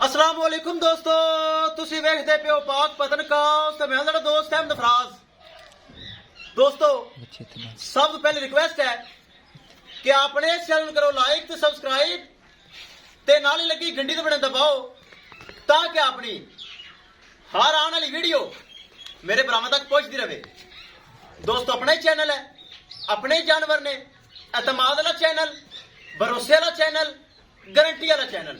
अस्सलाम वालेकुम दोस्तों, तुसी वेखदे पियो पाक पतन काउस ते मैं तेरा दोस्त अहमद फराज। दोस्तों सब तो पहले रिक्वेस्ट है कि अपने चैनल करो लाइक ते सब्सक्राइब ते नाल ही लगी घंटी ते बटन दबाओ ताकि अपनी हर आने वाली वीडियो मेरे बराबर तक पहुंचती रहे। दोस्तों अपना ही चैनल है, अपने ही जानवर ने, एतमाद वाला चैनल, भरोसे वाला चैनल, गारंटी वाला चैनल।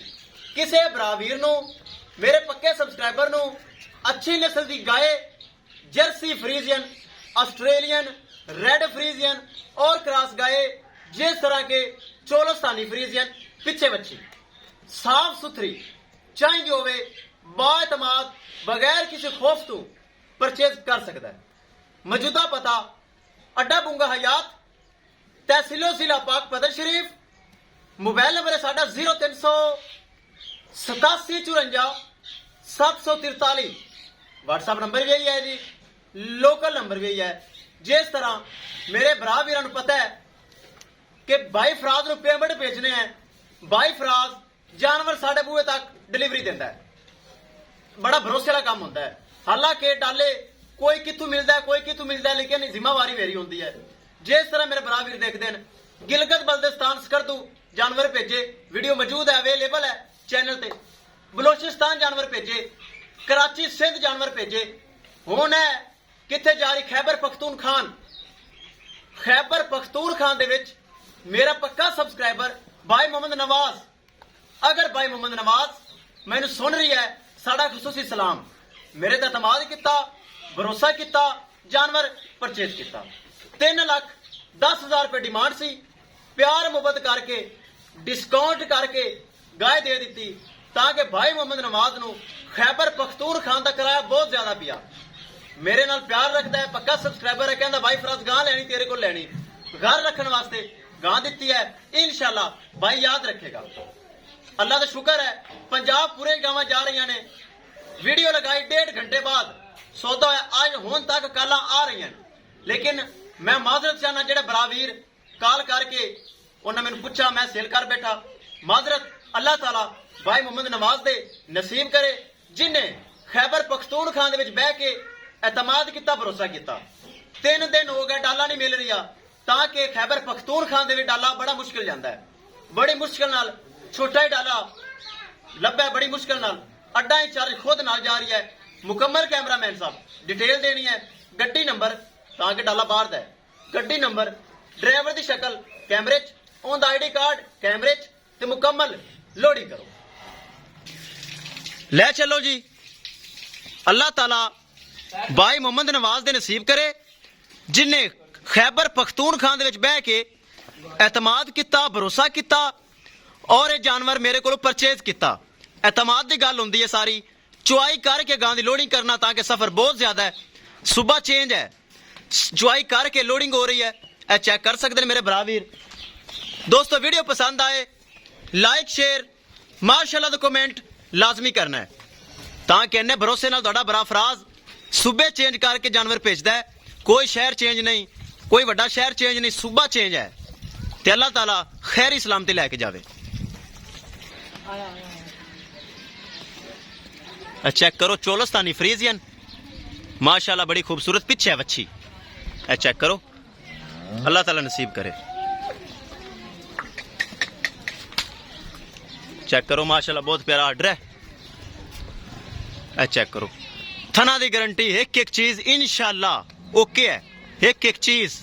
किसी भरावीर नू मेरे पक्के सबसक्राइबर नू अच्छी नस्ल की गाय Jersey Friesian, Australian, red Friesian और क्रॉस गाय जिस तरह के चोलस्तानी फ्रीजियन पिछे बच्ची साफ सुथरी चाहिए होवे बाएतमाद बगैर किसी खौफ तो परचेज कर सकता है। मौजूदा पता अड्डा बुंगा हयात, तहसीलो जिला पाक पतन शरीफ। मोबाइल नंबर है साडा 038754 व्हाट्सएप नंबर भी यही है जी, लोकल नंबर भी यही है। जिस तरह मेरे भरा वीरां नूं पता है कि भाई फराज नूं पेमेंट भेजने हैं, भाई फराज जानवर साडे बूहे तक डिलीवरी देता है। बड़ा भरोसे वाला काम होता है। हालांकि डाले कोई कितों मिलता है, कोई कितों मिलता है, लेकिन जिम्मेवारी मेरी होती है। जिस तरह मेरे भरा वीर देखते हैं, गिलगित बल्दिस्तान स्कर्दू जानवर भेजे, वीडियो मौजूद है, अवेलेबल है चैनल ते। बलोचिस्तान जानवर भेजे, कराची सिंध जानवर भेजे। हुण है किथे जा रही खैबर पख्तूनखान। खैबर पख्तूनखान दे विच मेरा पक्का सबसक्राइबर भाई मोहम्मद नवाज, अगर भाई मोहम्मद नवाज मैनू सुन रही है, साड़ा खसूसी सलाम। मेरे ते एतमाद किता, भरोसा किता, जानवर परचेज किता। 3,10,000 रुपए डिमांड सी, प्यार मुहब्बत करके डिस्काउंट करके गाय दे दी ताकि भाई मोहम्मद नवाज नू खैबर पख्तूनखान का किराया बहुत ज्यादा पिया। मेरे नाल प्यार रखता है, पक्का सबसक्राइबर है, कहता भाई फराज गां लैनी तेरे को लैनी, घर रखने वास्ते गां दी है। इंशाल्लाह भाई याद रखेगा। अल्लाह का शुक्र है, पंजाब पूरे गांव जा रही ने। वीडियो लगाई 1.5 घंटे बाद सौदा है, आज हुण तक काला आ रही हैं। लेकिन मैं माजरत चाहना, जेड़ा बरावीर कॉल करके उन्हें मैंने पूछा, मैं सेल कर बैठा। माजरत अल्लाह ताला भाई मोहम्मद नवाज दे नसीब करे, जिन्हें खैबर पख्तूनखान दे विच बह के एतमाद किया, भरोसा किया। 3 दिन हो गए डाला नहीं मिल रहा, ताकि खैबर पख्तूनखान दे विच डाला बड़ा मुश्किल जाता है। बड़ी मुश्किल नाल छोटा ही डाला लभा, बड़ी मुश्किल नाल अड्डा इंचार्ज खुद नाल जा रही है। मुकम्मल कैमरामैन साहब डिटेल देनी है, गड्डी नंबर ताकि डाला बाहर दा है, गड्डी नंबर, ड्राइवर की शक्ल कैमरे च, उनका आईडी कार्ड कैमरे च, ते मुकम्मल लोडिंग करो। ले चलो जी। अल्लाह ताला भाई मोहम्मद नवाज दे नसीब करे, जिन्हें खैबर पख्तूनखान दे विच बह के एतमाद किया, भरोसा किया और ये जानवर मेरे को परचेज किया। एतमाद की गल होंदी है सारी, चुआई करके गां दी लोडिंग करना, ताकि सफर बहुत ज्यादा है, सुबह चेंज है, चुआई करके लोडिंग हो रही है। ए चेक कर सकते हैं मेरे भरा वीर। दोस्तों वीडियो पसंद आए लाइक शेयर माशाल्लाह तो कमेंट लाजमी करना है, ताकि इन्ने भरोसे नाल तुहाडा भरा फराज सुबह चेंज करके जानवर भेजदा है। कोई शहर चेंज नहीं, कोई वड्डा शहर चेंज नहीं, सुबह चेंज है। ते अल्लाह ताला खैरी सलामती लैके जावे। चेक करो चोलस्तानी फ्रीजियन, माशाल्लाह बड़ी खूबसूरत पिछे है बच्ची। चेक करो, अल्लाह ताला नसीब करे। चेक करो माशाल्लाह बहुत प्यारा आर्डर है। चेक करो थना दी गारंटी, एक एक चीज इंशाल्लाह ओके है, एक एक चीज।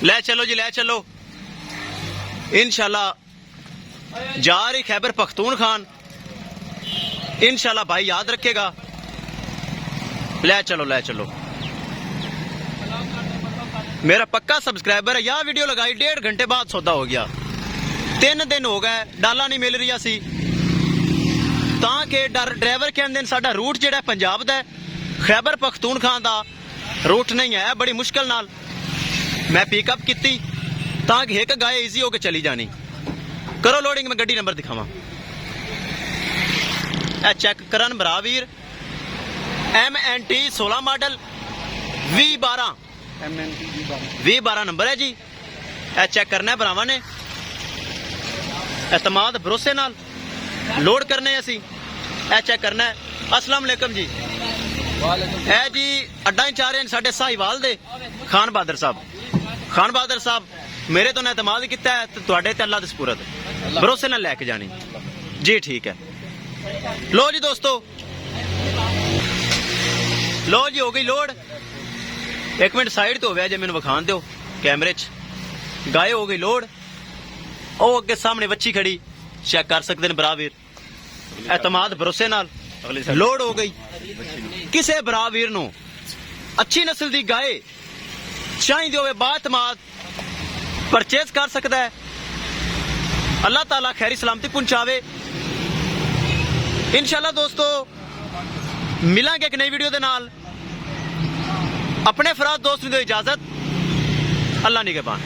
ले चलो जी, ले चलो इंशाल्लाह। जा रही खैबर पख्तूनखान, इंशाल्लाह भाई याद रखेगा। ले चलो, ले चलो। मेरा पक्का सब्सक्राइबर है, यह वीडियो लगाई 1.5 घंटे बाद सौदा हो गया। 3 दिन हो गए डाला नहीं मिल रही सी, ताकि ड्राइवर कहते हैं साडा रूट जिहड़ा पंजाब दा खैबर पख्तूनखान दा रूट नहीं है। बड़ी मुश्किल नाल मैं पिकअप की, ताकि एक गाय ईजी होकर चली जानी। करो लोडिंग, में गड्डी नंबर दिखावा। चेक करन भरा वीर, MNT 16 मॉडल V12 नंबर है जी। चेक करना है भरावां ने एतमाद भरोसे नाल। ਲੋਡ ਕਰਨੇ ਅਸੀਂ ਇਹ ਚੈੱਕ ਕਰਨਾ ਹੈ। अस्सलाम वालेकुम जी। है जी अड्डा इंचार्ज साडे साहिवाल दे खान बहादुर साहब मेरे तो एतमाद किया है तुहाडे ते अल्लाह दे सपुरद भरोसे नाल लैके जानी जी। ठीक है लो जी दोस्तों, लो जी हो गई लोड। एक मिनट साइड तो हो गया जे मैनू विखान दो कैमरे च। गाय हो गई लोड। ओ अगे सामने बच्ची खड़ी चेक कर सकते हैं भरा वीर, एतमाद भरोसे नाल लोड हो गई। किसी भरा वीर नू अच्छी नस्ल की गाय चाहिए होवे बातमाद परचेज कर सकता है। अल्लाह ताला खैरी सलामती पहुंचावे इंशाल्लाह। दोस्तों मिलांगे एक नई वीडियो दे नाल। अपने फराद दोस्त नूं दो इजाजत। अल्लाह निगहबान।